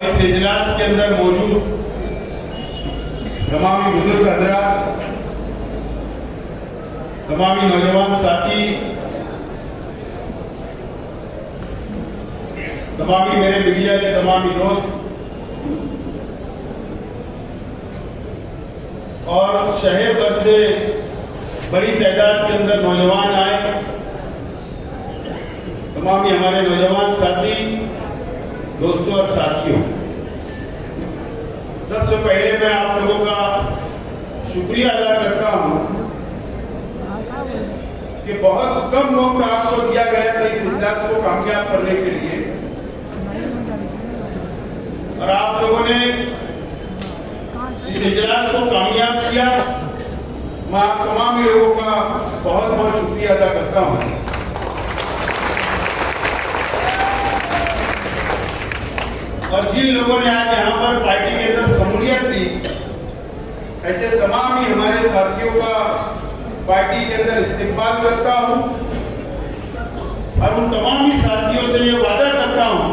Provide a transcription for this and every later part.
इस इजलास के अंदर मौजूद तमामी बुजुर्ग हजरात, तमामी नौजवान साथी, तमामी मेरे मीडिया के तमामी दोस्त और शहर भर से बड़ी तादाद के अंदर नौजवान आए, तमामी हमारे नौजवान साथी, दोस्तों और साथियों, सबसे पहले मैं आप लोगों का शुक्रिया अदा करता हूं कि बहुत कम वक्त आपको दिया गया था इस इजलास को कामयाब करने के लिए, और आप लोगों ने इस इजलास को कामयाब किया। मैं आप तमाम लोगों का बहुत बहुत शुक्रिया अदा करता हूं। और जिन लोगों ने आज यहाँ पर पार्टी के अंदर शमूलियत ली, ऐसे तमाम ही हमारे साथियों का पार्टी के अंदर इस्तेमाल करता हूँ और उन तमाम ही साथियों से ये वादा करता हूँ,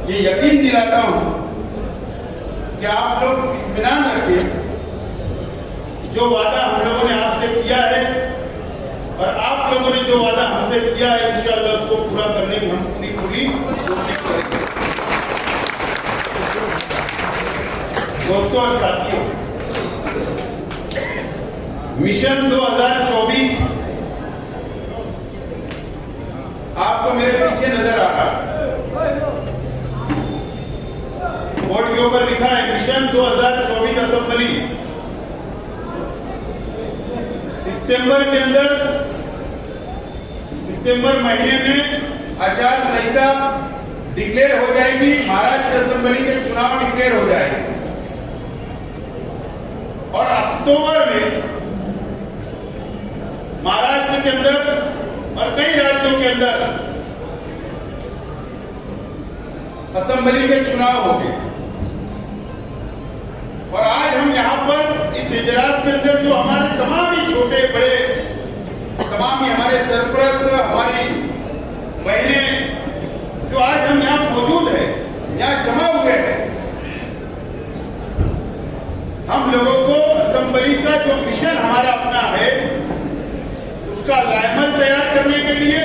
ये यकीन दिलाता हूँ कि आप लोग इत्मीनान रखें, जो वादा हम लोगों ने आपसे किया है और आप लोगों ने जो वादा हमसे किया है, इंशाअल्लाह उसको पूरा करने की हम पूरी कोशिश करेंगे। दोस्तों और साथियों, मिशन 2024 आपको मेरे पीछे नजर आ रहा है, बोर्ड के ऊपर लिखा है मिशन 2024 असेंबली। सितंबर के अंदर, सितंबर महीने में आचार संहिता डिक्लेयर हो जाएगी, महाराष्ट्र असेंबली के चुनाव डिक्लेयर हो जाएंगे और अक्टूबर में महाराष्ट्र के अंदर और कई राज्यों के अंदर असेंबली के चुनाव होंगे। और आज हम यहाँ पर इस इजलास के अंदर जो हमारे तमाम ही छोटे बड़े, तमाम ही हमारे सरपरस्त, हमारी बहनें जो आज हम यहाँ मौजूद है, यहाँ जमा हुए हैं, हम लोगों को असेंबली का जो मिशन हमारा अपना है उसका लाइमल तैयार करने के लिए,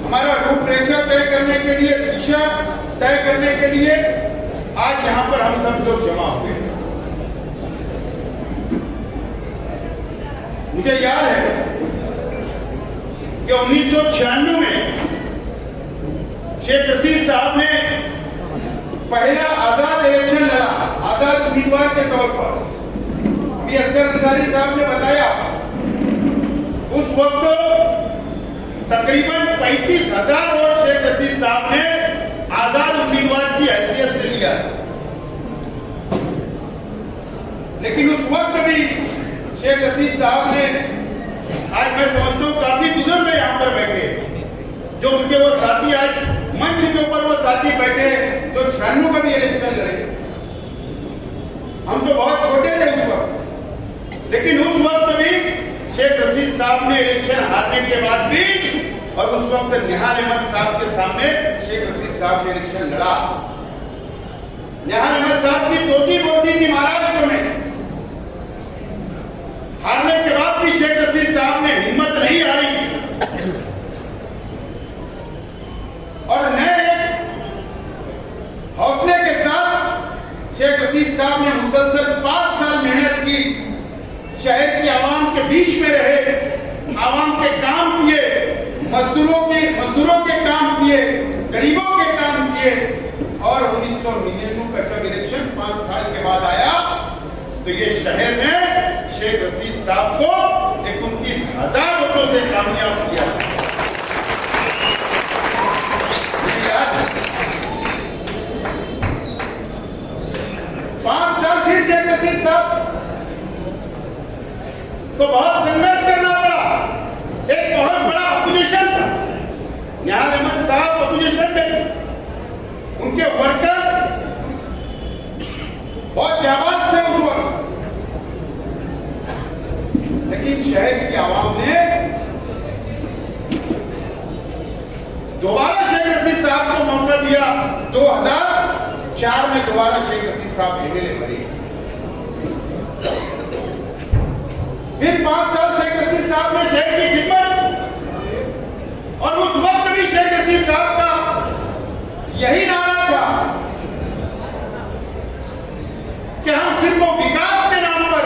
हमारा रूपरेखा तय करने के लिए, दिशा तय करने के लिए आज यहां पर हम सब लोग जमा हुए हैं। मुझे याद है कि 1996 में शेख रशीद साहब ने पहला आजाद इलेक्शन लड़ा, आजाद उम्मीदवार के तौर पर। अभी असगर अंसारी साहब ने बताया, उस वक्त तकरीबन 35,000 वोट शेख रशीद साहब ने आजाद उम्मीदवार की हैसियत से लिया, लेकिन उस वक्त भी शेख रशीद साहब ने, आज मैं समझता हूँ काफी बुजुर्ग यहाँ पर बैठे, जो उनके वो साथी आज मंच के ऊपर वो साथी बैठे हैं जो 96 का भी इलेक्शन लड़े। हम तो बहुत छोटे थे उस वक्त, लेकिन उस वक्त भी शेख रशीद साहब ने इलेक्शन हारने के बाद भी, और उस वक्त निहाल अहमद साहब के सामने शेख रशीद साहब ने इलेक्शन लड़ा। निहाल अहमद साहब की पोती बोलती थी महाराष्ट्र में, हारने के बाद भी शेख रशीद साहब ने हिम्मत नहीं हारी और नए हौसले के साथ शेख रशीद साहब ने मुसलसल 5 साल मेहनत की, शहर की आवाम के बीच में रहे, आवाम के काम किए, मजदूरों के काम किए, गरीबों के काम किए, और 1999 का जब इलेक्शन 5 साल के बाद आया तो ये शहर ने शेख रशीद साहब को 29,000 वोटों से कामयाब किया। 5 साल फिर शेख रशीद साहब को बहुत संघर्ष करना पड़ा, एक बहुत बड़ा अपोजिशन था, निहाल अहमद साहब अपोजिशन में, उनके वर्कर बहुत जाबाज थे उस वक्त, लेकिन शहर की आवाम ने दोबारा शेख रशीद साहब को मौका दिया 2000 2004 में दोबारा शेख रशीद साहब एमएलए बने। फिर 5 साल शेख रशीद साहब ने शहर की खिदमत, और उस वक्त भी शेख रशीद साहब का यही नारा था कि हम सिर्फ वो विकास के नाम पर,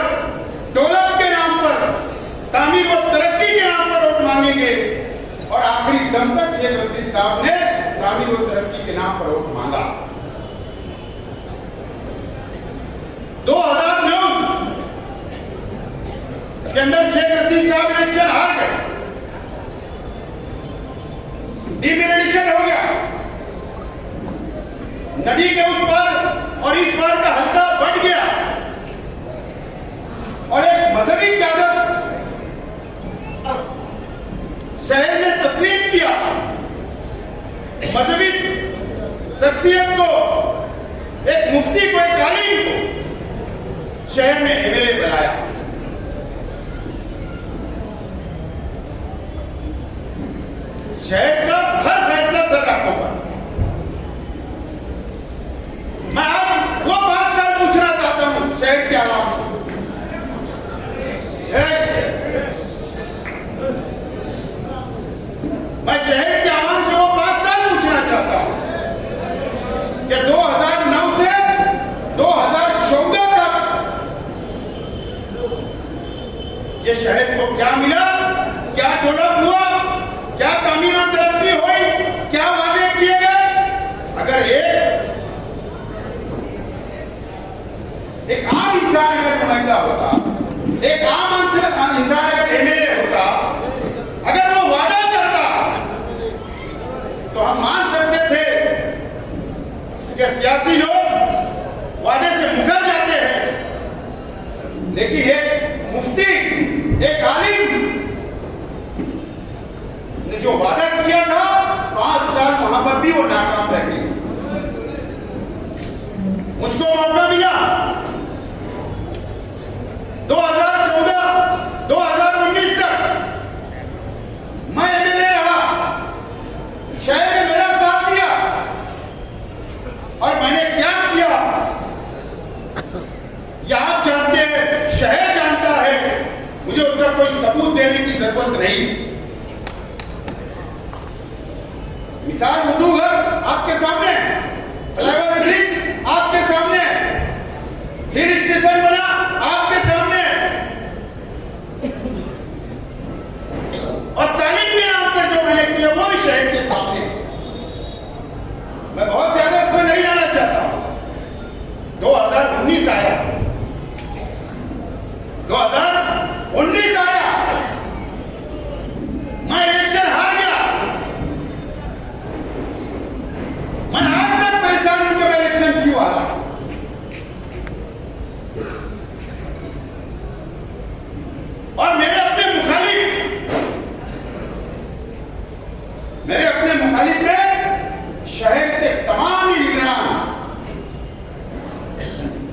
दौलत के नाम पर, तामीर व तरक्की के नाम पर वोट मांगेंगे। और आखिरी दम तक शेख रशीद साहब ने तामीर व तरक्की के नाम पर वोट मांगा। 2009 के अंदर शेख रशीद साहब इलेक्शन हार गए, डिमोलिशन हो गया। नदी के उस पार और इस पार का हल्का बढ़ गया, और एक मजहबी क्यादत शहर ने तस्लीम किया, मजहबी शख्सियत को, एक मुफ्ती को, एक आलिम को शहर में एमएलए बनाया। शहर का हर फैसला सर आपको पर। मैं अब वो 5 साल पूछना चाहता हूं शहर के आवाम से। मैं शहर के आवाम से वो 5 साल पूछना चाहता हूं कि 2009 से 2014 तक ये शहर को क्या मिला, क्या डेवलप हुआ, क्या तामीर और तरक्की हुई, क्या वादे किए गए। अगर एक आम इंसान अगर नुमाइंदा होता, एक आम इंसान अगर एमएलए होता, अगर वो वादा करता, तो हम मान सकते थे कि सियासी लोग वादे से मुकर जाते हैं। लेकिन एक मुफ्ती, एक आलिम ने जो वादा किया था, 5 साल वहां पर भी वो नाकाम रहे। मुझको मौका मिला 2014, 2019 तक मैं एमएलए रहा, शहर ने मेरा साथ दिया, और मैंने क्या किया यह आप जानते हैं, शहर जानता है। मुझे उसका कोई सबूत देने की जरूरत नहीं। मिसाल उर्दू घर आपके सामने, फ्लाईओवर ब्रिज आपके सामने, हिल स्टेशन बना आपके सामने, और तालीम के नाम पर जो मैंने किया वो भी शहर के सामने। मैं बहुत ज्यादा उसको नहीं जाना चाहता। 2019 आया, 2019 आया, मैं इलेक्शन हार गया। मैं आज तक परेशान हूं कि मैं इलेक्शन क्यों हारा। और मेरे अपने मुखालिफ में शहर के तमाम ही निगरान,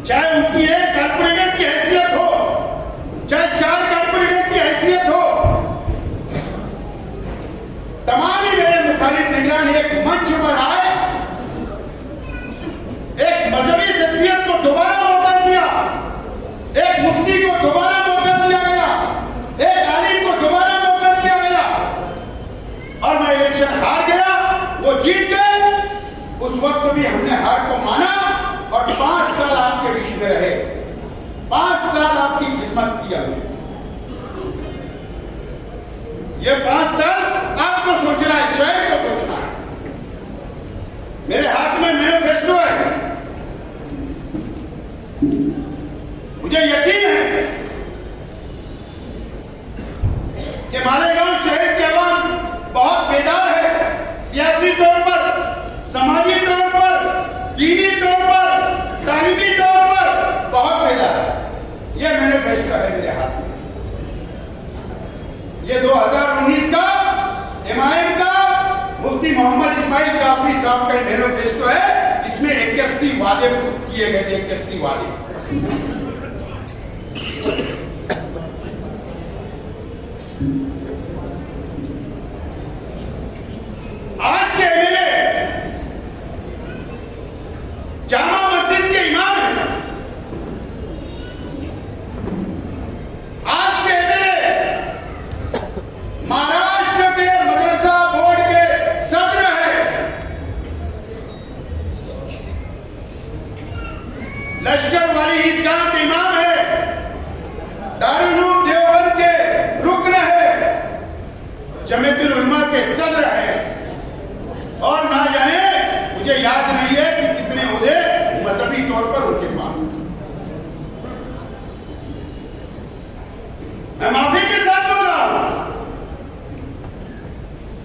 चाहे उनकी एक कारपोरेटर की हैसियत हो, चाहे 4 कारपोरेटर की हैसियत हो, तमाम ही मेरे मुखालिफ निगरान एक मंच पर आए, एक मजहबी शख्सियत को दोबारा मौका दिया, एक मुफ्ती को दोबारा मौका दिया गया, एक आलिम को दोबारा मौका दिया गया, और मैं इलेक्शन हार गया, वो जीत गए। उस वक्त भी हमने हार को माना, और 5 साल आपके बीच में रहे, 5 साल आपकी खिदमत की हमने। ये 5 साल आपको सोचना है, शहर को सोचना है। मेरे हाथ में मैनिफेस्टो है, मुझे यकीन है कि मालेगांव शहर के अवाम बहुत बेदार है, सियासी तौर पर, समाजी तौर पर, दीनी तौर पर, तालीमी तौर पर बहुत बेदार है। यह मैनिफेस्टो है मेरे हाथ में। ये 2019 का एमआईएम का मुफ्ती मोहम्मद इस्माइल काफी साहब का मैनिफेस्टो है। इसमें 81 वादे किए गए थे, 81 वादे। आज के एमएलए जामा लश्कर वाली ईदगाह के इमाम है, दारुल उलूम देवबंद के रुकन है, जमीयतुल उलमा के सदर है, और ना जाने मुझे याद नहीं है कि कितने ओहदे मजहबी तौर पर उनके पास हैं। मैं माफी के साथ बोल रहा हूं,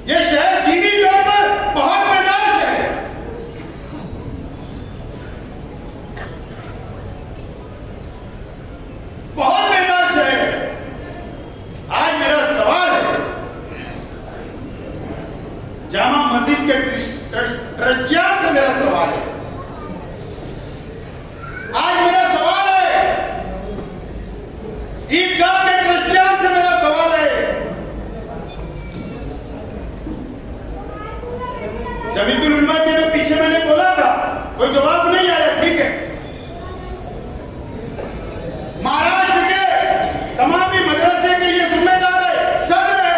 यह शहर दीनी तौर पर बहुत बेदार शहर है। बहुत बेदार शहर है। आज मेरा सवाल है, जामा मस्जिद के ट्रस्टियान से मेरा सवाल है, आज मेरा सवाल है, ईदगाह के ट्रस्टियान से मेरा सवाल है, जमीयतुल उलमा के जो पीछे मैंने बोला था कोई जवाब नहीं आया, ठीक है। महाराष्ट्र के तमामी मदरसे के ये जिम्मेदार है, सदर है,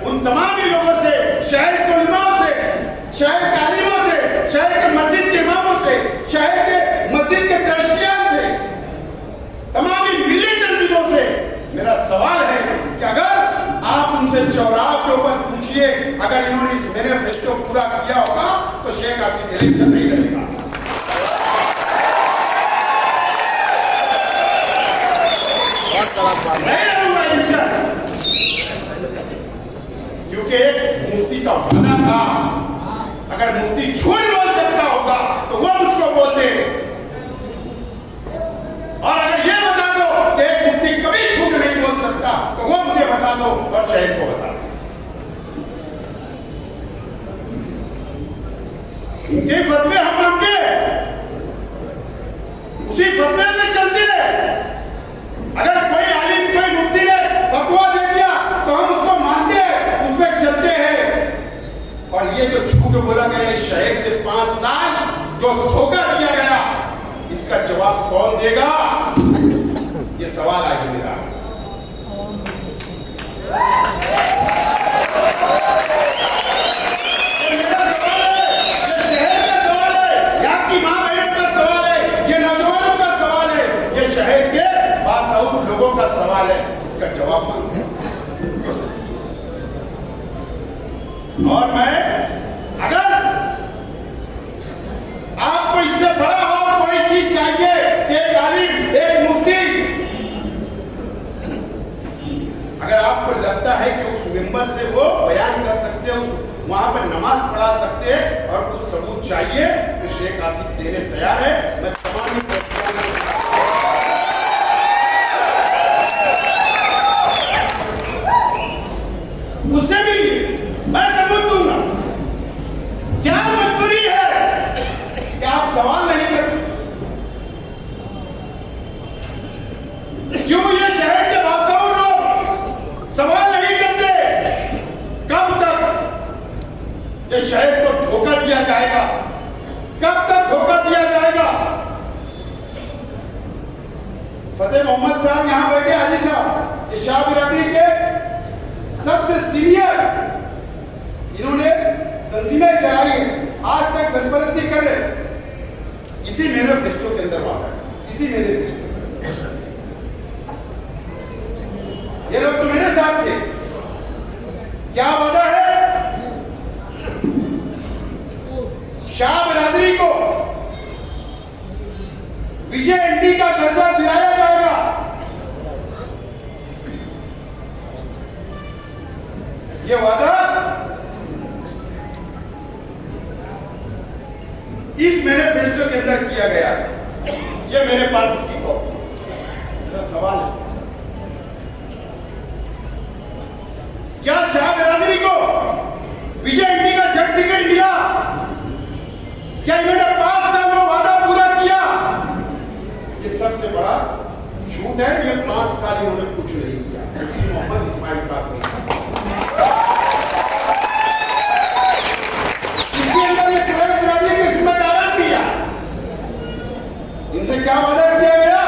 उन तमामी लोगों से, शहर के उलमाओं से, शहर के आलिमों से, शहर के मस्जिद के इमामों से, शहर के मस्जिद के ट्रस्टियान से, तमामी मिली तंजीमों से मेरा सवाल है कि अगर आप उनसे चौराहे के ऊपर पूछिए, अगर इन्होंने इस मैनिफेस्टो पूरा किया होगा तो शेख आसिफ इलेक्शन नहीं लड़ेगा। नहीं लड़ूंगा इलेक्शन, क्योंकि एक मुफ्ती का वादा था, अगर मुफ्ती झूठ बोल सकता होगा तो वो मुझको बोलते, और अगर ये बता दो कि एक मुफ्ती कभी झूठ नहीं बोल सकता तो वो मुझे बता दो और शहर को बता दो। उनके फतवे हम मानते हैं, उसी फतवे में चलते हैं। अगर कोई आलिम, कोई मुफ्ती ने फतवा दे दिया तो हम उसको मानते हैं, उसमें चलते हैं। और ये जो झूठ बोला गया इस शहर से 5 साल जो धोखा दिया गया, इसका जवाब कौन देगा? ये सवाल आज मेरा है। लोगों का सवाल है, इसका जवाब मांगो। और मैं, अगर आपको इससे बड़ा और कोई चीज चाहिए, एक आलिम, एक मुफ्ती, अगर आपको लगता है कि उस मिंबर से वो बयान कर सकते हैं, उस वहां पर नमाज पढ़ा सकते हैं और कुछ सबूत चाहिए, तो शेख आसिफ देने तैयार है। मैं तमाम उससे भी मैं सबूत दूंगा। क्या मजबूरी है कि आप सवाल नहीं करते? क्यों ये शहर के बादशाह लोग सवाल नहीं करते? कब तक ये शहर को धोखा दिया जाएगा? कब तक धोखा दिया जाएगा? फतेह मोहम्मद साहब यहां बैठे, हाजी साहब, ये शाह बिरादरी के सबसे सीनियर, इन्होंने तंजीमें चलाई, आज तक सरपरस्ती कर रहे। इसी मैनिफेस्टो के अंदर वादा है, इसी मैनिफेस्टो। ये लोग तो मेरे साथ थे। क्या वादा है? शाह बिरादरी को विजय एंटी का दर्जा दिलाया जाएगा। ये वादा इस मैनिफेस्टो के अंदर किया गया। ये मेरे पास उसकी कॉपी। मेरा सवाल है, क्या शाह बिरादरी को विजय एंटी का छठ टिकट मिला? क्या इन्होंने 5 साल में वादा पूरा किया? ये सबसे बड़ा झूठ है। ये 5 साल इन्होंने कुछ नहीं किया। मोहम्मद इस्माइल पास नहीं था। इसके अंदर ये शाह बिरादरी के जिम्मेदार किया। इनसे क्या वादा किया गया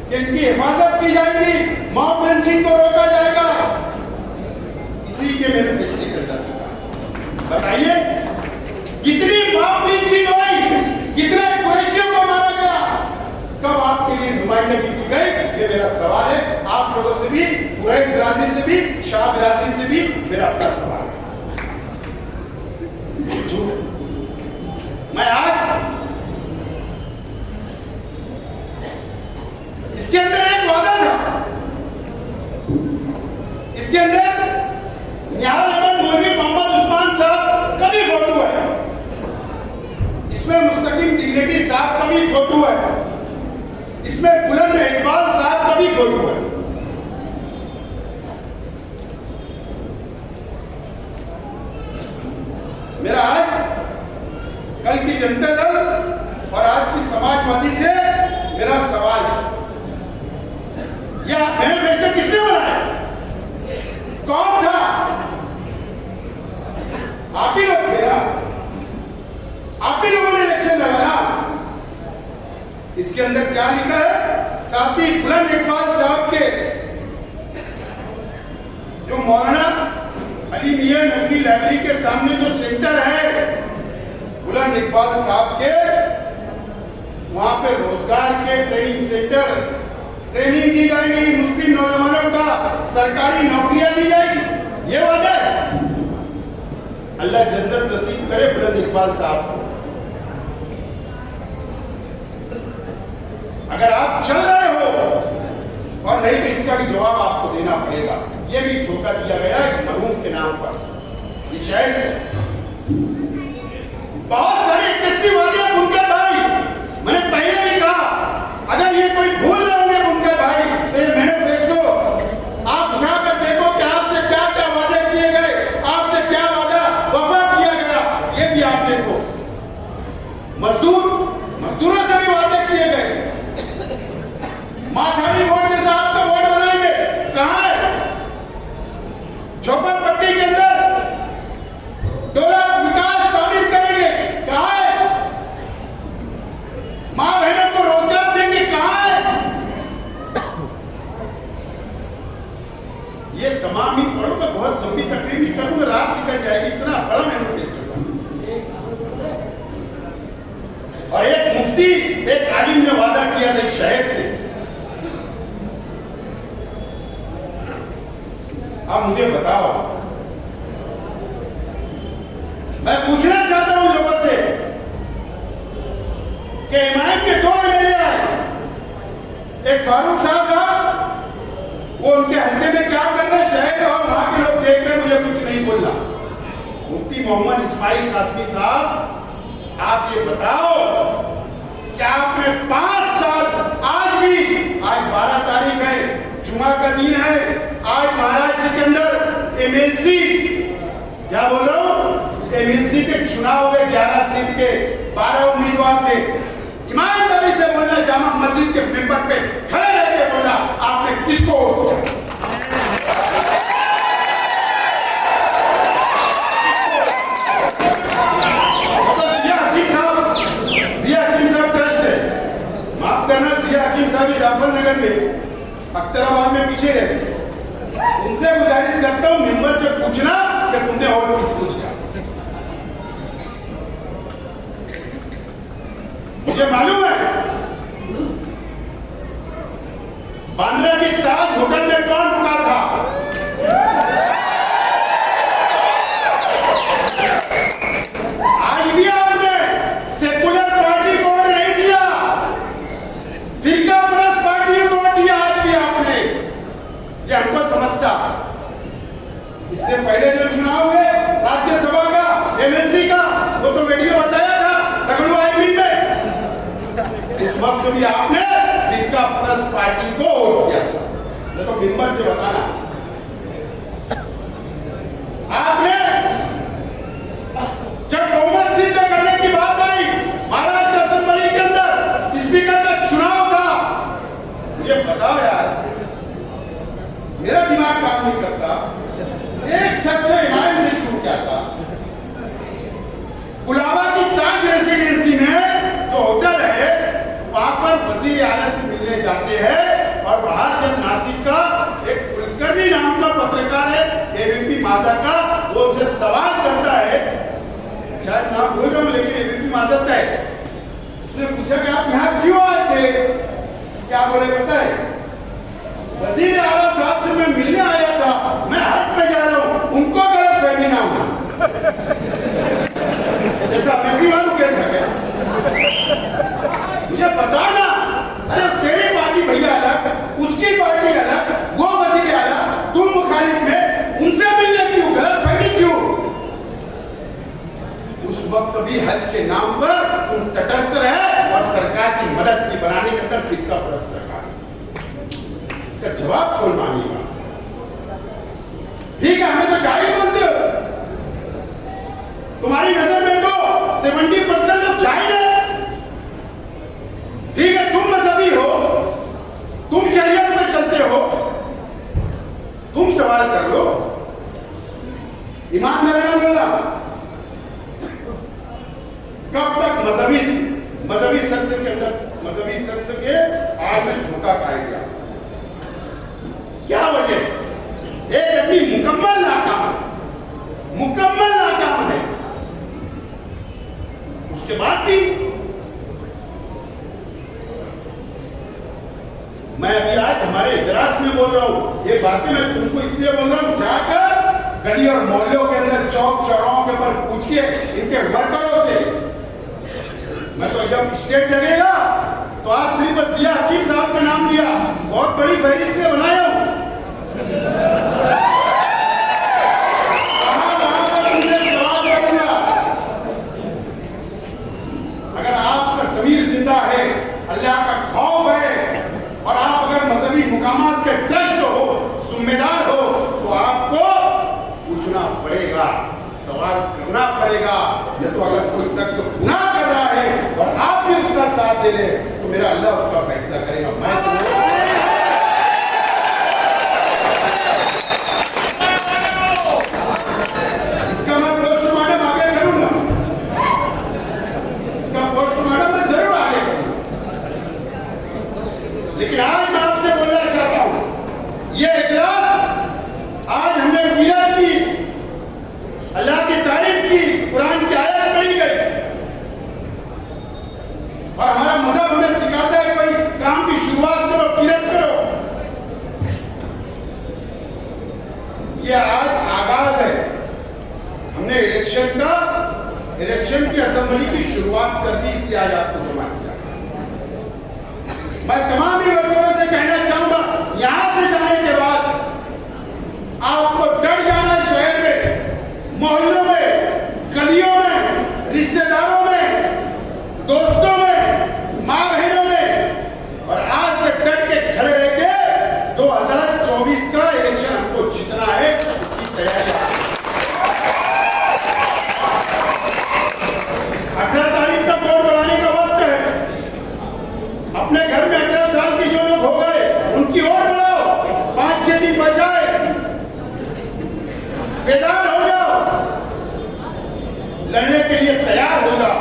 कि इनकी हिफाजत की जाएगी, मॉब लिंचिंग को रोका जाएगा। इसी के मैनिफेस्टो के अंदर बताइए कितनी मॉब लिंचिंग नुमाइंदगी की गई। ये मेरा सवाल है आप लोगों से भी, कुरैश बिरादरी से भी, शाह बिरादरी से भी मेरा अपना सवाल है। मैं आज इसके अंदर एक वादा था, इसके अंदर निहाल अहमद मौलवी मोहम्मद उस्मान साहब का भी फोटो है, इसमें मुस्तकीम डिग्नेटी साहब का भी फोटो है, इसमें बुलंद इकबाल साहब का भी फोटो है। मेरा आज कल की जनता दल और आज की समाजवादी से मेरा सवाल है, यह मैनिफेस्टो किसने बनाया? कौन था? आप ही लोग थे ना, आप ही लोगों ने इलेक्शन लड़ा। इसके अंदर क्या लिखा है? साथी बुलंद इकबाल साहब के जो मौलाना अली मियां नकवी लाइब्रेरी के सामने जो सेंटर है बुलंद इकबाल साहब के, वहां पे रोजगार के ट्रेनिंग सेंटर, ट्रेनिंग दी जाएगी, मुस्लिम नौजवानों का सरकारी नौकरियां दी जाएगी, ये वादा है। अल्लाह जन्नत नसीब करे बुलंद इकबाल साहब को। अगर आप चल रहे हो और नहीं तो इसका भी जवाब आपको देना पड़ेगा। ये भी धोखा दिया गया है मरहूम के नाम पर। ये शायद है बहुत सारे 81 वादियां बुनकर भाई, मैंने पहले भी कहा, अगर ये कोई भूल रहे होंगे बुनकर भाई तो ये मैनिफेस्टो आप उठाकर देखो कि आपसे क्या क्या वादे किए गए, आपसे क्या वादा वफा किया गया, ये भी आप देखो। मजदूरों से भी वादे किए गए, माथानी वोट जैसा आपका वोट बनाएंगे, कहां है? झोपड़पट्टी के अंदर 2 लाख विकास तामीर करेंगे, कहां है? मां बहनों को रोजगार देंगे, कहां है? ये तमाम ही पढ़ो, मैं बहुत लंबी तकरीर नहीं करूंगा, रात निकल जाएगी, इतना बड़ा मैनिफेस्टो। और एक मुफ्ती, एक आलिम ने वादा किया था इस शहर से। आप मुझे बताओ, मैं पूछना चाहता हूं लोगों से कि इमाम के 2 एमएलए आए, एक फारूक शाह साहब, वो उनके हल्के में क्या कर रहे हैं शहर और वहां के लोग देख रहे, मुझे कुछ नहीं बोलना। मुफ्ती मोहम्मद इस्माइल कासमी साहब, आप ये बताओ कि आपने 5 साल, आज भी, आज 12 तारीख है, जुमा का दिन है, आज महाराष्ट्र के अंदर एमएलसी, क्या बोल रहा हूं, एमएलसी के चुनाव हुए, 11 सीट के 12 उम्मीदवार थे। ईमानदारी से बोलना, जामा मस्जिद के मेंबर पे खड़े रह के बोलना, आपने किसको वोट किया? जाफर नगर में, अख्तराबाद में पीछे रहते, उनसे गुजारिश करता हूं मेंबर से पूछना कि तुमने वोट किसको दिया। मुझे मालूम है बांद्रा की ताज होटल में कौन रुका था। आज भी आपने सेकुलर पार्टी को वोट नहीं दिया, फिरका परस्त पार्टी को वोट दिया, आज भी आपने। ये हमको समझता। इससे पहले जो चुनाव हुए राज्यसभा का, एमएलसी का, वो तो वीडियो बताया था तगड़ू आईपी में। इस वक्त भी आपने फिरका परस्त पार्टी को वोट दिया, ये तो मेंबर से बताना। आपने जब बहुमत सिद्ध करने की बात आई, महाराष्ट्र असेंबली के अंदर स्पीकर का चुनाव था, मुझे बताओ यार, मेरा दिमाग काम नहीं करता, एक शख्स इमाम से छूट क्या था। कुलाबा की ताज रेसिडेंसी में जो होटल है, वहां पर वजीर आला से मिलने जाते हैं, और बाहर जब नासिक का एक कुलकर्णी नाम का पत्रकार है, एबीपी माझा का, वो उनसे सवाल करता है, शायद नाम भूल रहा हूं लेकिन एबीपी माझा का है, उसने पूछा कि आप यहाँ क्यों आए थे, क्या बोले पता है, वजीर आला साहब से मैं मिलने आया था, मैं हज पे जा रहा हूं, उनको गलत फहमी ना होना। जैसा मेसी वालों के था क्या? मुझे बता ना, अरे तेरी पार्टी भैया अलग, उसकी पार्टी अलग, वो वजीर आला, तुम मुखालिफ में, उनसे मिलने क्यों, गलत फहमी क्यों? उस वक्त भी हज के नाम पर तुम तटस्थ रहे और सरकार की मदद की, बनाने के अंदर फिरका परस्त सरकार। इसका जवाब कौन मांगेगा? ठीक है, हमें तो जाहिर बोलते हो, तुम्हारी नजर में तो 70% लोग जाहिर है। ठीक है, तुम मजहबी हो, तुम शरीयत में चलते हो, तुम सवाल कर लो। ईमान मेरा नाम बोला, कब तक मजहबी शख्स के अंदर, मजहबी शख्स के आज में धोखा खाएगा? क्या वजह? एक आदमी मुकम्मल नाकाम है, उसके बाद भी मैं अभी आज हमारे इजलास में बोल रहा हूं, ये बातें मैं तुमको इसलिए बोल रहा हूं, जाकर गली और मोहल्लों के अंदर, चौक चौराहों के ऊपर पूछिए इनके वर्करों से। मैं तो जब स्टेट लगेगा तो आज सिर्फ जिया हकीम साहब का नाम लिया, बहुत बड़ी फहरिस्त में बनाया हूं। अगर आपका ज़मीर जिंदा है, अल्लाह का खौफ है, और आप अगर मजहबी मुकामात के ट्रस्ट हो, जिम्मेदार हो, तो आपको पूछना पड़ेगा, सवाल करना पड़ेगा। या तो अगर कोई शख्स गुनाह कर रहा है और आप भी उसका साथ दे रहे, तो मेरा अल्लाह उसका फैसला करेगा। इसका मैं पोस्टमार्टम आगे करूंगा, इसका पोस्टमार्टम मैं जरूर आगे करूंगा। लेकिन आज मैं आपसे बोलना चाहता हूं, ये इजलास आज हमने किया की, अल्लाह की तारीफ की, कुरान की आयत पढ़ी गई, और हमारा मजहब हमें सिखाता है कोई काम की शुरुआत करो, किरत करो। ये आज आगाज है, हमने इलेक्शन की असेंबली की शुरुआत कर दी, इसलिए आज आपको जमा किया। मैं तमाम ही वर्करों से कहना चाहूंगा, यहां से जाने के बाद आपको डर जाना है, शहर में, मोहल्लों में, गलियों में, रिश्तेदारों में, दोस्तों में, माँ बहनों में, और आज से डट के खड़े रह के 2024 का इलेक्शन हमको जीतना है, उसकी तैयारी। 18 तारीख तक वोट बनाने का वक्त है। अपने घर में 18 साल के जो लोग हो गए, उनकी वोट बनाओ, 5-6 दिन बचा है, बेदार हो जाओ, लड़ने के लिए तैयार हो जाओ।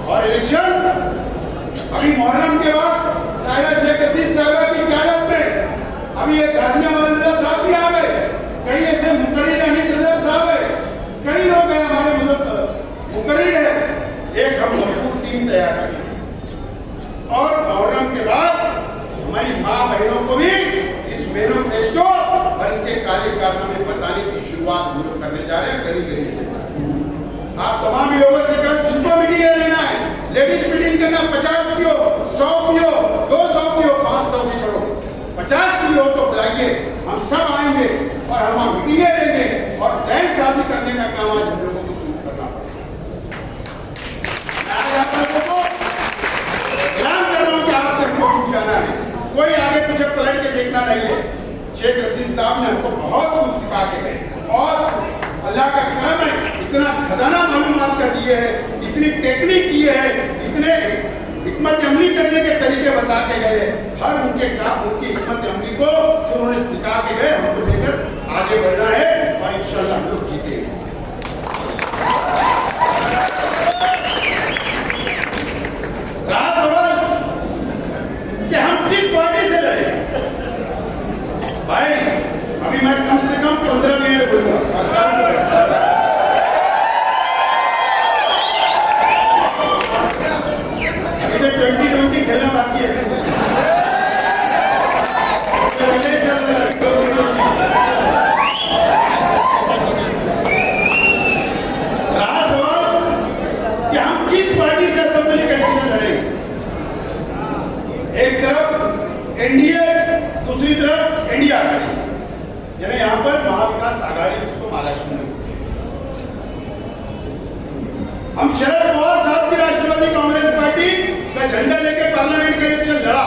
और इलेक्शन अभी मुहर्रम के बाद ताहिरा शेख अजीज साहबा की क़यादत में अभी एक गाजिया मौलवी साहब भी आ गए, कई ऐसे मुकर्रिर अनीस सदर साहब है, कई लोग हैं हमारे मुकर्रिर है। एक हम मजबूत टीम तैयार करें, और मुहर्रम के बाद हमारी माँ बहनों को भी इस मैनिफेस्टो और इनके काले कारनामे बताने की शुरुआत हम लोग करने जा रहे हैं, गली। आप तमाम ही लोगों से कल जिनको मीटिंग लेना है, लेडीज मीटिंग करना, 50 की हो, 100 की हो, 200 की हो, 500 की करो, 50 की हो तो बुलाइए, हम सब आएंगे और हम मीटिंगें लेंगे, और जहन साजी करने का काम आज हम लोगों को शुरू करना पड़ेगा। आप लोगों को ऐलान कर रहा हूं कि आज से हमको छूट जाना है, कोई आगे पीछे पलट के देखना नहीं है। शेख रशीद साहब ने हमको बहुत कुछ सिखा के गए, और अल्लाह का करम है, इतना खजाना मालूमात का दिए है, इतनी टेक्निक दिए है, इतने हिकमत अमली करने के तरीके बता के गए, हर उनके काम, उनकी हिकमत अमली को जो उन्होंने सिखा के गए, हमको लेकर आगे बढ़ना है, और इंशाअल्लाह हम लोग जीतेंगे। रहा सवाल कि हम किस पार्टी से लड़े, भाई अभी मैं कम से कम 15 मिनट बोलूंगा। 2020 खेलना बाकी है। हम शरद पवार साहब की राष्ट्रवादी कांग्रेस पार्टी का झंडा लेकर पार्लियामेंट का इलेक्शन लड़ा।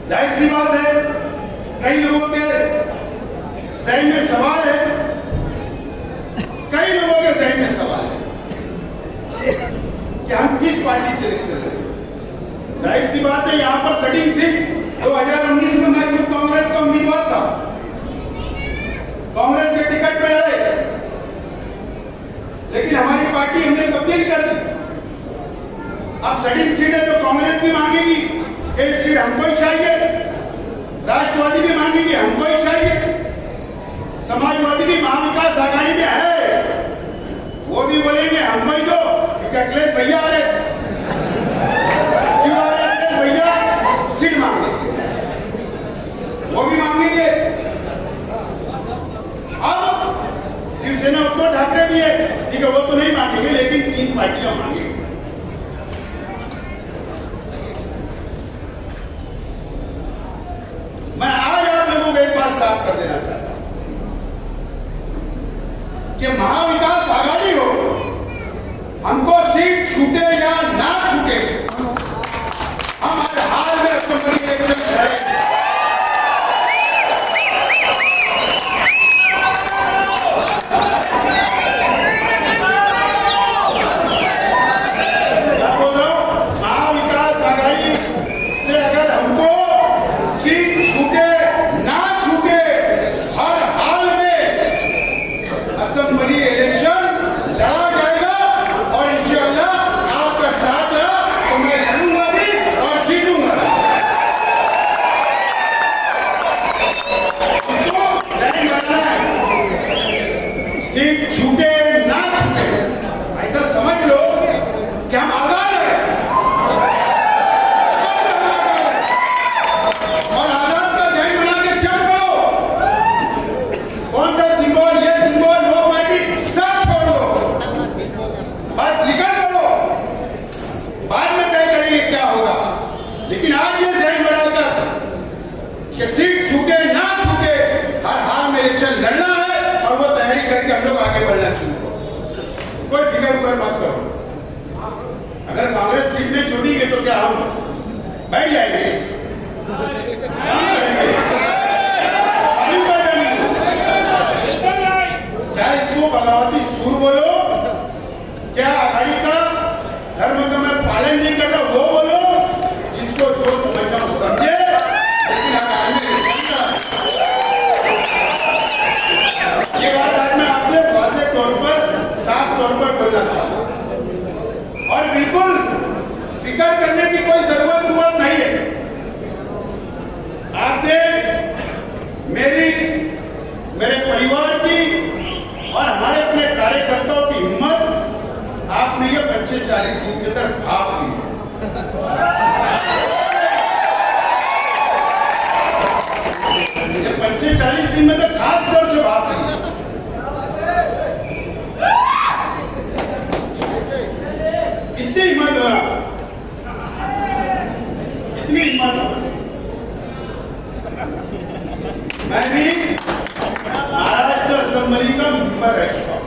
जाहिर सी बात है, कई लोगों के जहन में सवाल है, कई लोगों के जहन में सवाल है कि हम किस पार्टी से इलेक्शन लड़ेंगे। जाहिर सी बात है, यहां पर सटिंग सीट 2019 में मैं खुद कांग्रेस का उम्मीदवार था, कांग्रेस के टिकट पे लड़े, लेकिन हमारी पार्टी हमने तब्दील कर दी। अब सटिंग सीट है तो कांग्रेस भी मांगेगी एक सीट हमको ही चाहिए, राष्ट्रवादी भी मांगेगी हमको ही चाहिए, समाजवादी भी महाविकास आघाड़ी में है, वो भी बोलेंगे हमको ही दो, क्योंकि अखिलेश भैया आ रहे, क्यों आ रहे अखिलेश भैया, सीट मांगेंगे, वो भी मांगेंगे। अब शिवसेना उद्धव ठाकरे भी है, ठीक है, वो तो नहीं मांगेंगे, लेकिन 3 पार्टियां मांगेंगी। मैं आज आप लोगों को एक बात साफ कर देना चाहता हूं कि महाविकास आघाड़ी हो, हमको सीट छूटे या ना छूटे, हम हर हाल में असेंबली इलेक्शन लड़ेंगे। लेकिन आज ये जहन बनाकर कि सीट छूटे ना छूटे, हर हाल में इलेक्शन लड़ना है और वो तैयारी करके हम लोग आगे बढ़ना शुरू करो। कोई फिक्र उकर मत करो, अगर कांग्रेस सीट नहीं छूटेगी तो क्या हम बैठ जाएंगे, चाहे इसको बगावती सूर बोलो, क्या आघाड़ी का धर्म का मैं पालन नहीं कर रहा वो बोलो, जिसको जो समझना हो समझे, ये बात आज मैं आपसे वाज़ेह तौर पर, साफ तौर पर बोलना चाहता हूं और बिल्कुल फिक्र करने की कोई जरूरत नहीं है। आपने मेरे परिवार की और हमारे अपने कार्यकर्ताओं की हिम्मत आपने ये 45 दिन के अंदर भाप ली। ये 45 दिन में तो खास तौर से भाप ली। कितनी हिम्मत हो, कितनी हिम्मत हो। मैं भी महाराष्ट्र असेंबली का मेंबर रह चुका हूं।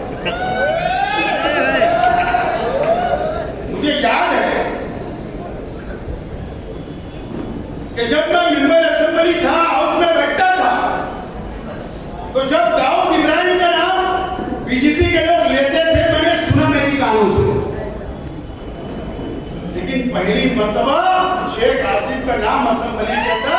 मुझे याद है कि जब मैं मेंबर असेंबली था, हाउस में बैठता था, तो जब दाऊद इब्राहिम का नाम बीजेपी के लोग लेते थे, मैंने सुना मेरी कानों से, लेकिन पहली मर्तबा शेख आसिफ का नाम असेंबली के अंदर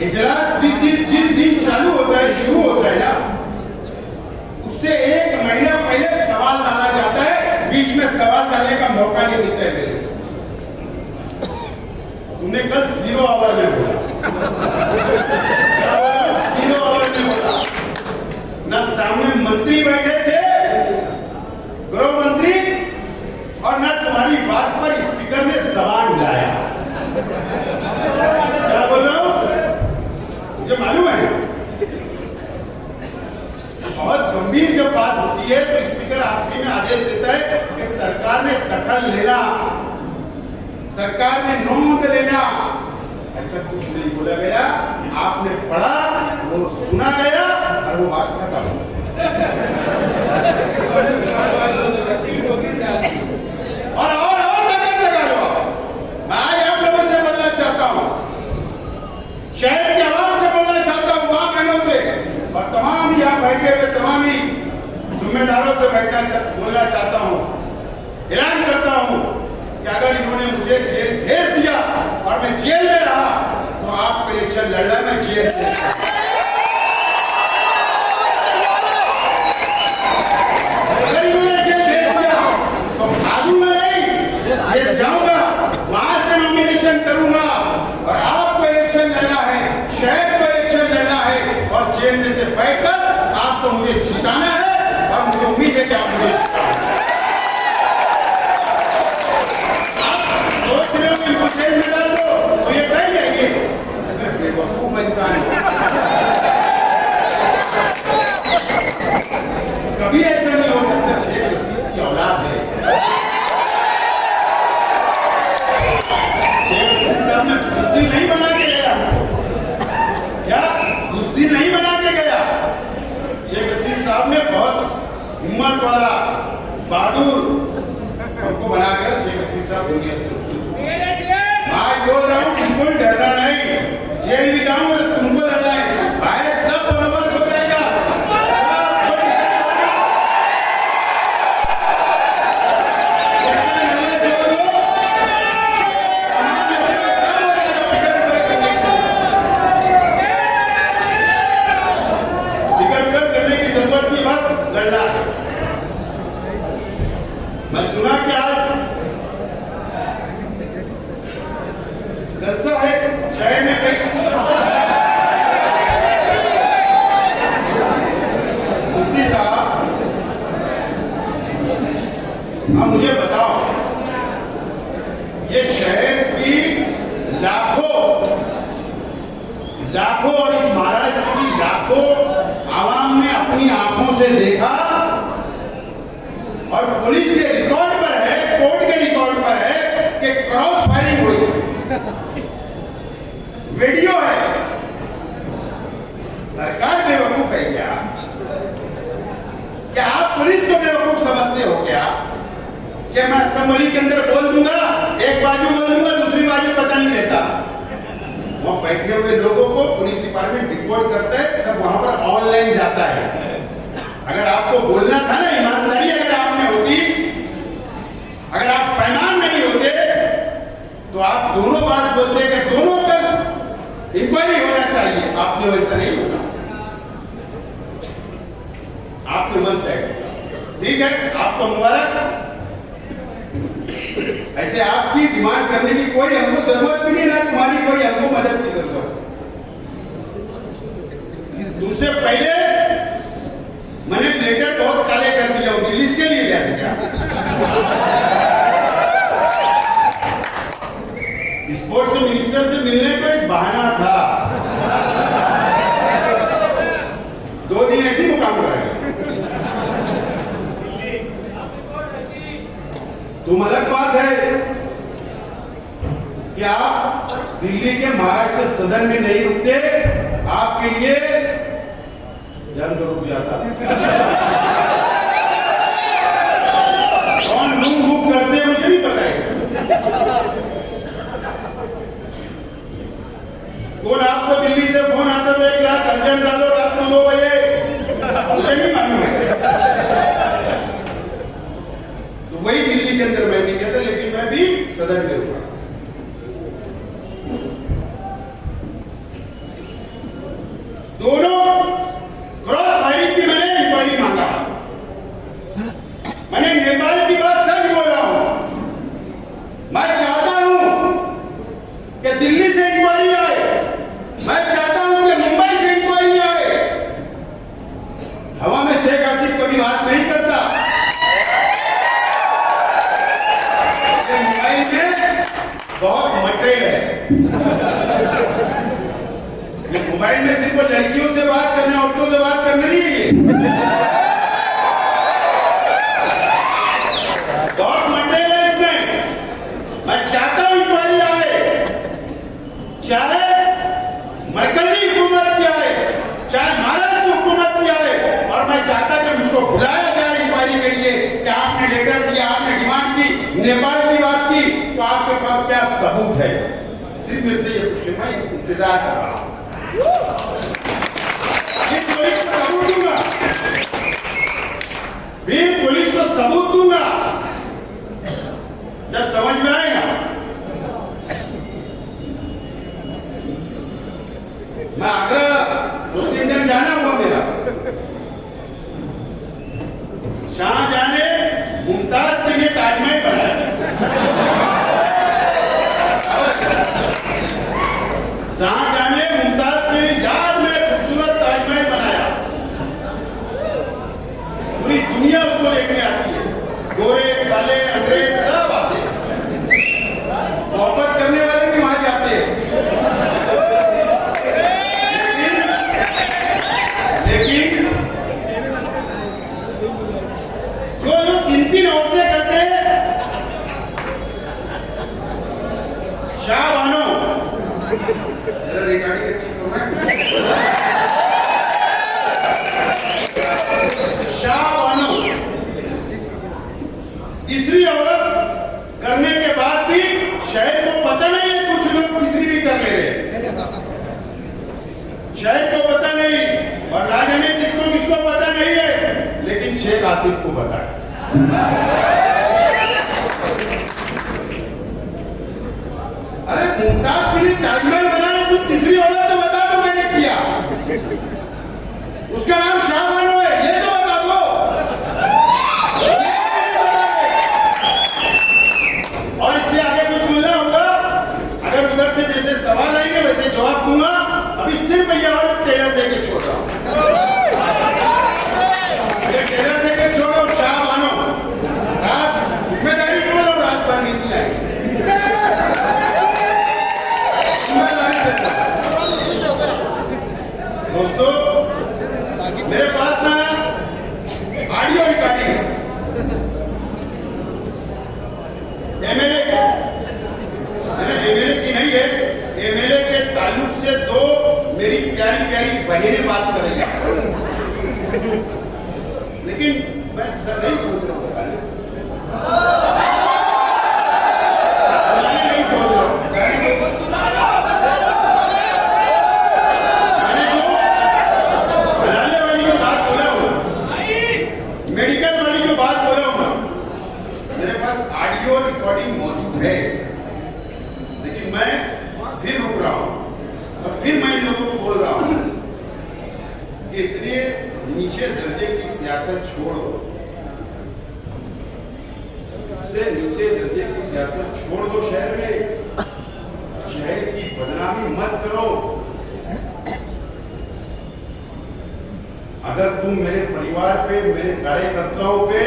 इजलास जिस दिन चालू होता है, शुरू होता है ना, उससे एक महीना पहले सवाल डाला जाता है, बीच में सवाल डालने का मौका नहीं मिलता है मेरे को। तुमने कल 0 आवर में बोला, 0 आवर में बोला ना, सामने मंत्री बैठे थे, गृह मंत्री, और ना तुम्हारी बात पर स्पीकर ने सवाल उठाया। क्या बोल रहा हूं मुझे मालूम है। बहुत गंभीर जब बात होती है तो स्पीकर आखिरी में आदेश देता है कि सरकार ने दखल लेना, सरकार ने नोट लेना। ऐसा कुछ नहीं बोला गया, आपने पढ़ा, वो सुना गया और वो बात खत्म। और दखल लगा लो। मैं आप लोगों से बोलना चाहता हूं, शहर के आवाम से बोलना चाहता हूं, मां बहनों से और तमाम यहाँ बैठे हुए तमाम ही जिम्मेदारों से बोलना चाहता हूं, ऐलान करता हूं कि अगर इन्होंने मुझे जेल भेज दिया और मैं जेल में रहा तो आप इलेक्शन लड़ना, मैं जेल से अगर इन्होंने जेल भेज दिया तो भागूंगा नहीं, जेल जाऊंगा, वहां से नॉमिनेशन करूंगा और आपको इलेक्शन लड़ना है, शहर को इलेक्शन लड़ना है और जेल में से बैठकर आपको मुझे जिताना है और मुझे उम्मीद है कि आप मुझे सोच रहे हो कि इनको जेल में डाल दो तो ये कह जाएंगे मैं बेवकूफ इंसान हूं। कभी ऐसा नहीं हो सकता, शेख रशीद की औलाद है। शेख रशीद साहब ने कुश्ती नहीं बना के गया, क्या कुश्ती नहीं बना के गया। शेख रशीद साहब ने बहुत हिम्मत वाला बहादुर हमको बनाकर शेख रशीद साहब दुनिया से आज बोल रहा हूँ, बिल्कुल डरना नहीं, जेल भी जाऊंगा तो तुमको लड़ना है, भाई सब बंदोबस्त हो जाएगा। टिकट करने की जरूरत नहीं, बस लड़ना है। मैं सुना कि आज जलसा है शहर में कई मुफ्ती साहब, अब मुझे बताओ, ये शहर की लाखों और इस महाराष्ट्र की लाखों आवाम ने अपनी आंखों से देखा और पुलिस के रिकॉर्ड पर है, कोर्ट के रिकॉर्ड पर है कि क्रॉस फायरिंग हुई, वीडियो है। सरकार बेवकूफ है क्या? क्या आप पुलिस को बेवकूफ समझते हो क्या? क्या मैं असेंबली के अंदर बोल दूंगा, एक बाजू बोल दूंगा, दूसरी बाजू पता नहीं रहता। वहां बैठे हुए लोगों को पुलिस डिपार्टमेंट रिकॉर्ड करता है, सब वहां पर ऑनलाइन जाता है। अगर आपको बोलना था ना, ईमानदारी अगर आप में होती, अगर आप पैमान नहीं होते तो आप दोनों बात बोलते कि दोनों का इंक्वायरी होना चाहिए। आपने वैसा नहीं होगा, आपने वन साइड, ठीक है, आपको मुबारक। ऐसे आपकी डिमांड करने की कोई हमको जरूरत भी नहीं, ना तुम्हारी कोई हमको मदद की जरूरत। तुमसे पहले मैंने लेटर बहुत काले कर दिया, दिल्ली के लिए गया था। स्पोर्ट्स मिनिस्टर से मिलने का एक बहाना था, 2 दिन ऐसे ही मुकाम करेगा। तुम अलग बात है कि आप दिल्ली के महाराष्ट्र सदन में नहीं रुकते, आपके लिए जंग रुक जाता। कौन रूम बुक करते मुझे भी पता है, कौन आपको दिल्ली से फोन आता था 1 लाख अर्जेंट डालो रात को 2 बजे, मुझे भी मालूम है। तो वही दिल्ली के अंदर मैं भी कहता, लेकिन मैं भी सदन में रुका। मोबाइल में सिर्फ लड़कियों से बात करने, औरतों से बात करने नहीं है ये। बहुत मटेरियल है इसमें। मैं चाहता हूं इंक्वायरी आए, चाहे मरकजी हुकूमत की आए, चाहे महाराष्ट्र हुकूमत की आए, और मैं चाहता कि मुझको बुलाया जाए इंक्वायरी के लिए कि आपने लेटर दिया, आपने डिमांड की, नेपाल की बात की, तो आपके पास क्या सबूत है? सिर्फ मेरे से ये पूछे, मैं इंतजार कर रहा हूं। ये पुलिस को सबूत दूंगा, फिर पुलिस को सबूत दूंगा जब समझ में आएगा। मैं आगरा 2-3 दिन जाना हुआ मेरा, शाहजहां ने मुमताज के लिए ताजमहल बनाया। शाहजहां ने मुमताज के याद में खूबसूरत ताजमहल बनाया। पूरी दुनिया उसको देखने आती है, गोरे काले अंग्रेज सब आते हैं, मोहब्बत करने वाले भी वहां जाते हैं। लेकिन जो लोग 3-3 औरतें करते हैं, शाहबानो, जरा रिकॉर्डिंग अच्छी करो, शाहबानो तीसरी औरत करने के बाद भी शहर को पता नहीं है, कुछ लोग तीसरी भी कर ले रहे हैं, शहर को पता नहीं, और ना जाने किसको किसको पता नहीं है, लेकिन शेख आसिफ को पता है। अरे मुमताज के लिए ताजमहल बनाना, तुम तीसरी औरत तो बता दो मैंने किया, उसका नाम शाहबानो है, ये तो बता दो। और इससे आगे कुछ बोलना होगा, अगर उधर से जैसे सवाल आएंगे वैसे जवाब दूंगा। अभी सिर्फ ये और टेलर देके छोड़ रहा हूं, ये टेलर देके छोड़ो। शाहबानो, रात जिम्मेदारी बोलो, रात भर नींद आएगी, दोस्तों। मेरे पास ना ऑडियो रिकॉर्डिंग है एमएलए की नहीं है, एमएलए के ताल्लुक से 2 मेरी प्यारी प्यारी बहनें बात कर रही हैं, लेकिन मैं सर नहीं सोच रहा हूँ, नहीं सोच रहा हूँ। बनाने वाली जो बात बोला हूँ, मेडिकल वाली जो बात बोला हूँ, मेरे पास ऑडियो रिकॉर्डिंग मौजूद है, लेकिन मैं फिर रुक रहा हूँ और फिर मैं इन लोगों को बोल रहा हूँ कि इतने नीचे दर्जे की सियासत छोड़ दो, इससे नीचे दर्जे की सियासत छोड़ दो। शहर में शहर की बदनामी मत करो। अगर तुम मेरे परिवार पे, मेरे कार्यकर्ताओं पे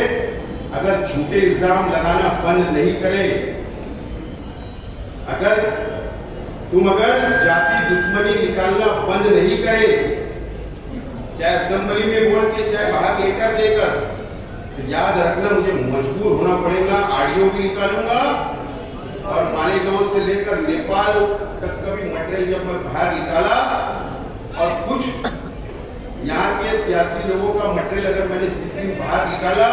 अगर झूठे इल्जाम लगाना बंद नहीं करे, अगर जाति दुश्मनी निकालना बंद नहीं करे, चाहे असेंबली में बोल के, चाहे बाहर लेकर देकर, तो याद रखना मुझे मजबूर होना पड़ेगा। ऑडियो भी निकालूंगा और मालेगांव से लेकर नेपाल तक का भी मटेरियल जब मैं बाहर निकाला, और कुछ यहाँ के सियासी लोगों का मटेरियल अगर मैंने जिस दिन बाहर निकाला,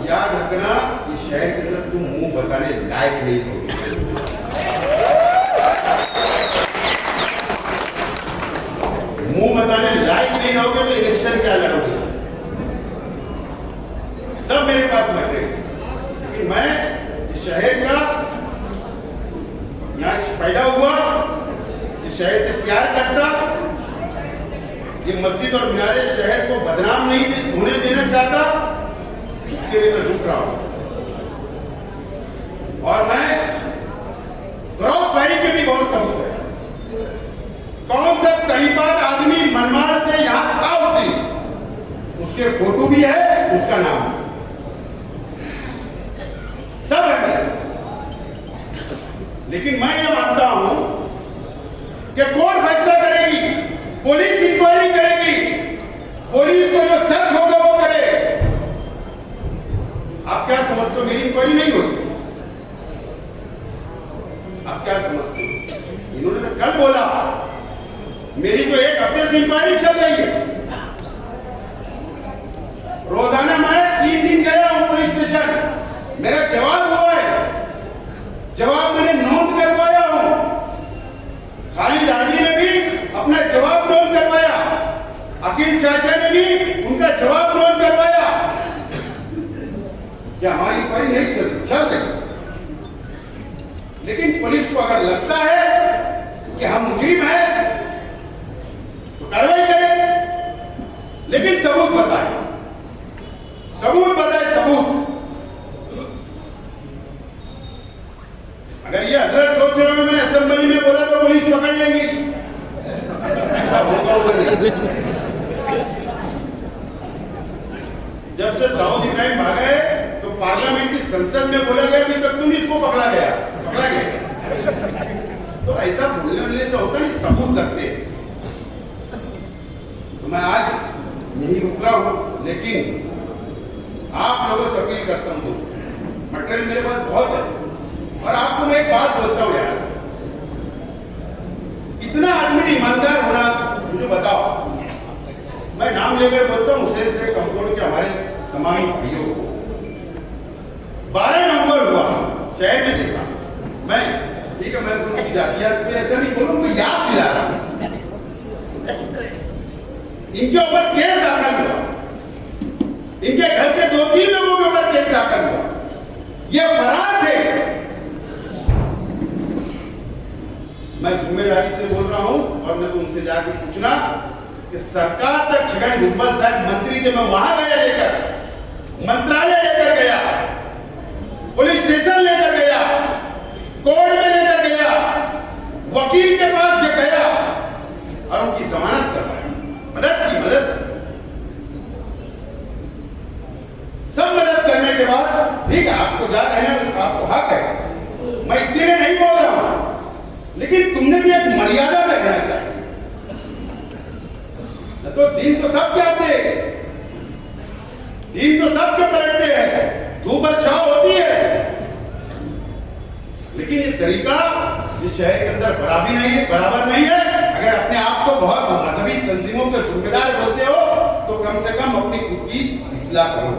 याद रखना ये शहर के अंदर तुम मुंह बताने लायक नहीं होगी। मुंह बताने लायक नहीं रहोगे तो इलेक्शन क्या लड़ोगे? सब मेरे पास मटेरियल, क्योंकि मैं इस शहर का यहाँ पैदा हुआ, इस शहर से प्यार करता, ये मस्जिद और मीनारे शहर को बदनाम नहीं होने देना चाहता, इसके लिए मैं रुक रहा हूं। और मैं क्रॉस फायरिंग के भी बहुत सबूत है। कौन सा तड़ीपार आदमी मनमाड़ से यहां था उस दिन, उसके फोटो भी है, उसका नाम सब है। लेकिन मैं यह मानता हूं कि कोर्ट फैसला करेगी पुलिस इंक्वायरी करेगी, पुलिस को जो सच होगा वो करे। आप क्या समझते हो मेरी इंक्वायरी नहीं होती? आप क्या समझते हो? इन्होंने तो कल बोला मेरी तो 1 हफ्ते से इंक्वायरी चल रही है। रोजाना मैं 3 दिन गया हूं पुलिस स्टेशन, मेरा जवाब हुआ है, जवाब मैंने नोट करवाया हूं। खालिद हाजी ने भी अपना जवाब नोट करवाया, अकील चाचा ने भी उनका जवाब नोट करवाया। क्या हमारी इंक्वायरी नहीं चल रही? लेकिन पुलिस को अगर लगता है कि हम मुजरिम हैं तो कार्रवाई करें, लेकिन सबूत बताएं, सबूत बताएं, सबूत। अगर ये हजरत सोच रहे हो मैंने असेंबली में बोला तो पुलिस पकड़ लेंगी, ऐसा होगा नहीं। जब से दाऊद इब्राहिम भागा है तो पार्लियामेंट की संसद में बोला गया अभी तक तुम इसको पकड़ा गया। तो ऐसा बोलने से होता नहीं, सबूत लगते। तो मैं आज यही रुक रहा हूं, लेकिन आप लोगों से अपील करता हूं दोस्तों, मटेरियल मेरे पास बहुत है। और आपको मैं एक बात बोलता हूं यार, इतना आदमी ईमानदार होना मुझे बताओ। मैं नाम लेकर बोलता हूं हुसैन से कमकोड़ के हमारे तमाम भाइयों को 12 नवंबर हुआ शहर में देखा मैं, ठीक है मैं उनकी जातियात पे ऐसा नहीं बोलूं, मैं याद दिला रहा हूं। इनके ऊपर केस दाखिल हुआ, इनके घर के 2-3 लोगों के ऊपर केस दाखिल हुआ, ये फरार थे। मैं जिम्मेदारी से बोल रहा हूं और मैं तो उनसे जाकर पूछना कि सरकार तक छगन भुजबल साहब मंत्री थे, मैं वहां गया लेकर, मंत्रालय लेकर गया, पुलिस स्टेशन लेकर गया, कोर्ट में लेकर गया, वकील के पास से गया और उनकी जमानत करवाई, मदद की, मदद सब मदद करने के बाद ठीक है आपको जा रहे हैं, आपको हक है, मैं इसके लिए नहीं बोल रहा हूं, लेकिन तुमने भी एक मर्यादा में रहना चाहिए। तो दिन तो सब क्या थे, दिन तो सबके पलटते हैं, धूप और छाव होती है, लेकिन ये तरीका इस शहर के अंदर बराबर नहीं है। अगर अपने आप को बहुत मजहबी तंजीमों के सूबेदार बोलते हो तो कम से कम अपनी खुद की इस्लाह करो।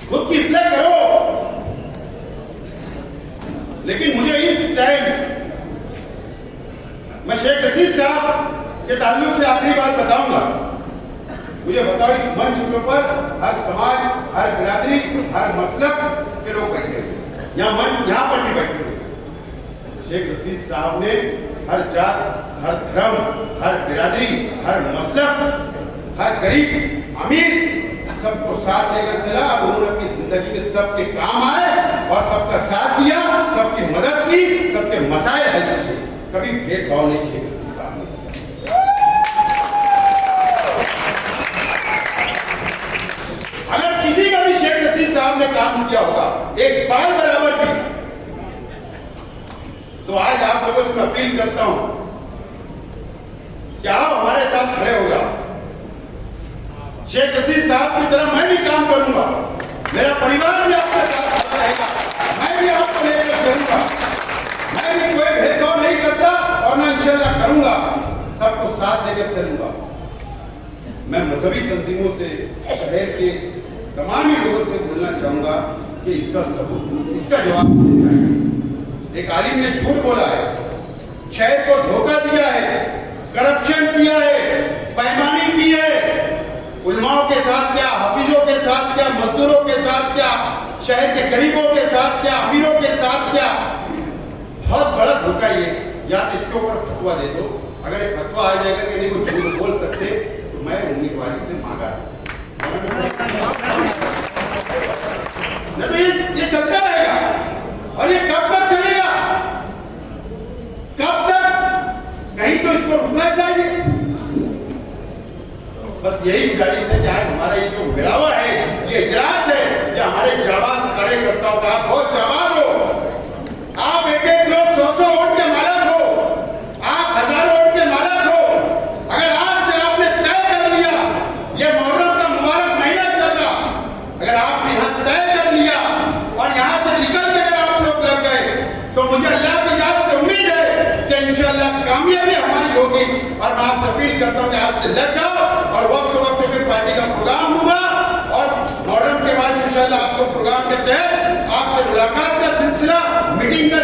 खुद की इस्लाह करो। लेकिन मुझे इस टाइम मैं शेख रशीद साहब के ताल्लुक से आखिरी बात बताऊंगा। मुझे बताओ इस मंच के ऊपर हर समाज, हर बिरादरी, हर मसलब के लोग बैठे हैं, यहाँ पर भी बैठे हैं। शेख रशीद साहब ने हर जात, हर धर्म, हर बिरादरी, हर मसलब, हर गरीब अमीर सबको साथ लेकर चला और उन्होंने अपनी जिंदगी में सबके काम आए और सबका साथ दिया, सबकी मदद की, सबके मसाइल हल किए, कभी भेदभाव नहीं शेख रशीद साहब ने। अगर किसी का भी शेख रशीद साहब ने काम किया होगा एक बाल बराबर भी, तो आज आप लोगों से मैं अपील करता हूं क्या आप हमारे साथ खड़े हो जाओ। शेख रशीद साहब की तरह मैं भी काम करूंगा, मेरा परिवार भी आपके साथ खड़ा रहेगा, मैं भी आपको लेकर चलूंगा, मैं भी कोई भेदभाव नहीं करता और ना इंशाल्लाह करूंगा, सबको साथ लेकर चलूंगा। मैं मजहबी तंजीमों से, शहर के तमाम ही लोगों से बोलना चाहूंगा कि इसका सबूत, इसका जवाब देना चाहिए। एक आलिम ने झूठ बोला है, शहर को धोखा दिया है, करप्शन किया है, बेईमानी की है, उलमाओं के साथ क्या, हाफिजों के साथ क्या, मजदूरों के साथ क्या, शहर के गरीबों के साथ क्या, अमीरों के साथ क्या, बहुत बड़ा धोखा ये। या तो इसके ऊपर फतवा दे दो, अगर एक फतवा आ जाएगा कि नहीं वो झूठ बोल सकते तो मैं उम्मीदवारी से मांगा नहीं तो ये चलता रहेगा। और ये कब तक चलेगा, कब तक? कहीं तो इसको रुकना चाहिए। बस यही गुजारिश है कि आज हमारा ये जो मिलावा है, ये इजलास है, ये हमारे जाबाज कार्यकर्ताओं का, बहुत जाबाज हो आप, एक करता हूँ कि आज से लग जाओ और वक्त वक्त पे पार्टी का प्रोग्राम होगा और मुहर्रम के बाद इंशाल्लाह आपको प्रोग्राम के तहत आपसे मुलाकात का सिलसिला, मीटिंग का